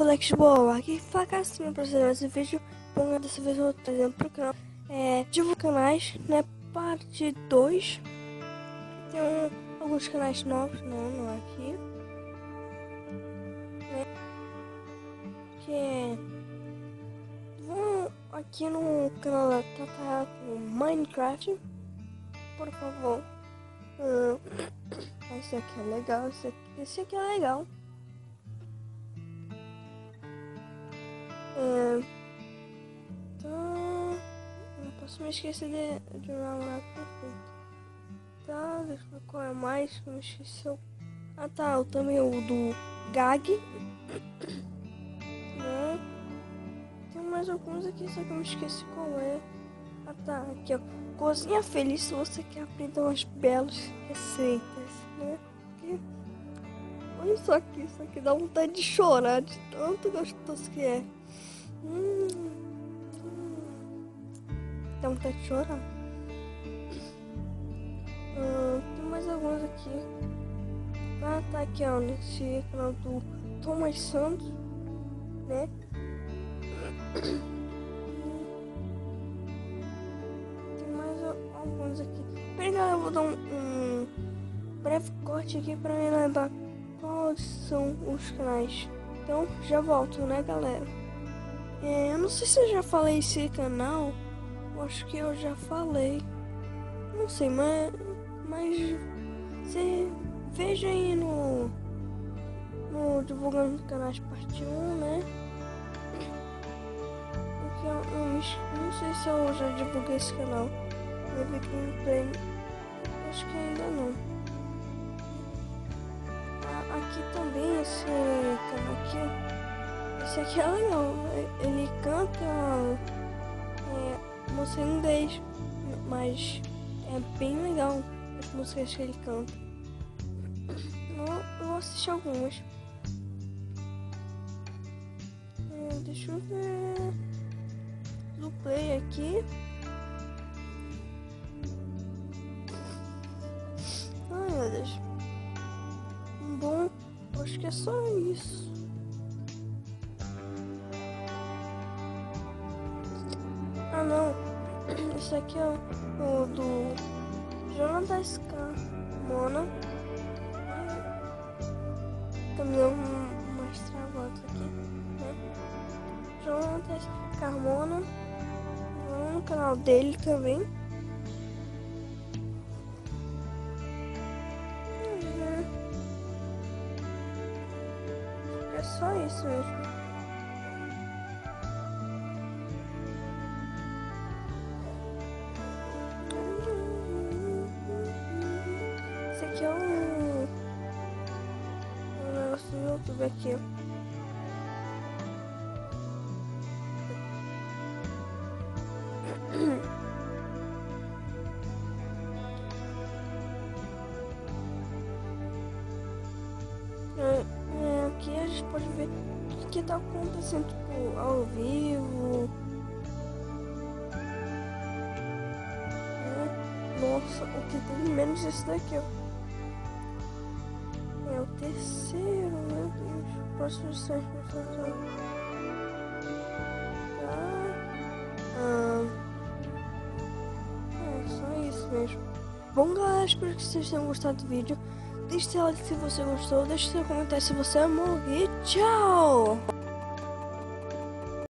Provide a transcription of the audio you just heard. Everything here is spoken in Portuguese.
salve Alex Boa, aqui fala Cassinha pra você nesse vídeo. Bom, dessa vez eu tô trazendo pro canal divulgar canais, né, parte 2. Tem alguns canais novos, não é aqui, né, que vão aqui no canal da Tata com Minecraft, por favor. Esse aqui é legal, esse aqui é legal. Então, não posso me esquecer de um namorado perfeito. Tá, deixa eu ver qual é mais que me esqueceu. Ah tá, também o do Gag. Né? Tem mais alguns aqui, só que eu me esqueci qual é. Ah tá, aqui ó. Cozinha Feliz se você quer aprender umas belas receitas, né? Aqui. Olha isso aqui dá vontade de chorar de tanto gostoso que é. Dá vontade de chorar. Tem mais alguns aqui. Ah, tá aqui, ó, nesse canal do Thomas Santos, né? Tem mais alguns aqui. Peraí, galera, eu vou dar um breve corte aqui pra me lembrar quais são os canais. Então, já volto, né, galera? Eu não sei se eu já falei esse canal. Eu acho que eu já falei. Não sei, mas você veja aí no Divulgando Canais parte 1, né? Porque eu não sei se eu já divulguei esse canal. Eu vi que não tem. Acho que ainda não. Aqui também, esse canal aqui. Esse aqui é legal. Ele canta música em inglês, mas é bem legal as músicas que ele canta. Eu vou assistir algumas. Deixa eu ver. Do play aqui. Ai meu Deus. Bom, acho que é só isso. Ah não, esse aqui é o do Jonathan Carmona. Também umas travadas aqui, né? Jonathan Carmona. Vamos no canal dele também. É só isso mesmo. Esse aqui é um negócio do YouTube aqui. Aqui a gente pode ver o que tá acontecendo, tipo, ao vivo. Nossa, o que tem menos esse daqui, ó. É o terceiro, meu Deus. Próximo site pra fazer. É só isso mesmo. Bom, galera, espero que vocês tenham gostado do vídeo. Deixe seu like se você gostou, deixe seu comentário se você amou e tchau!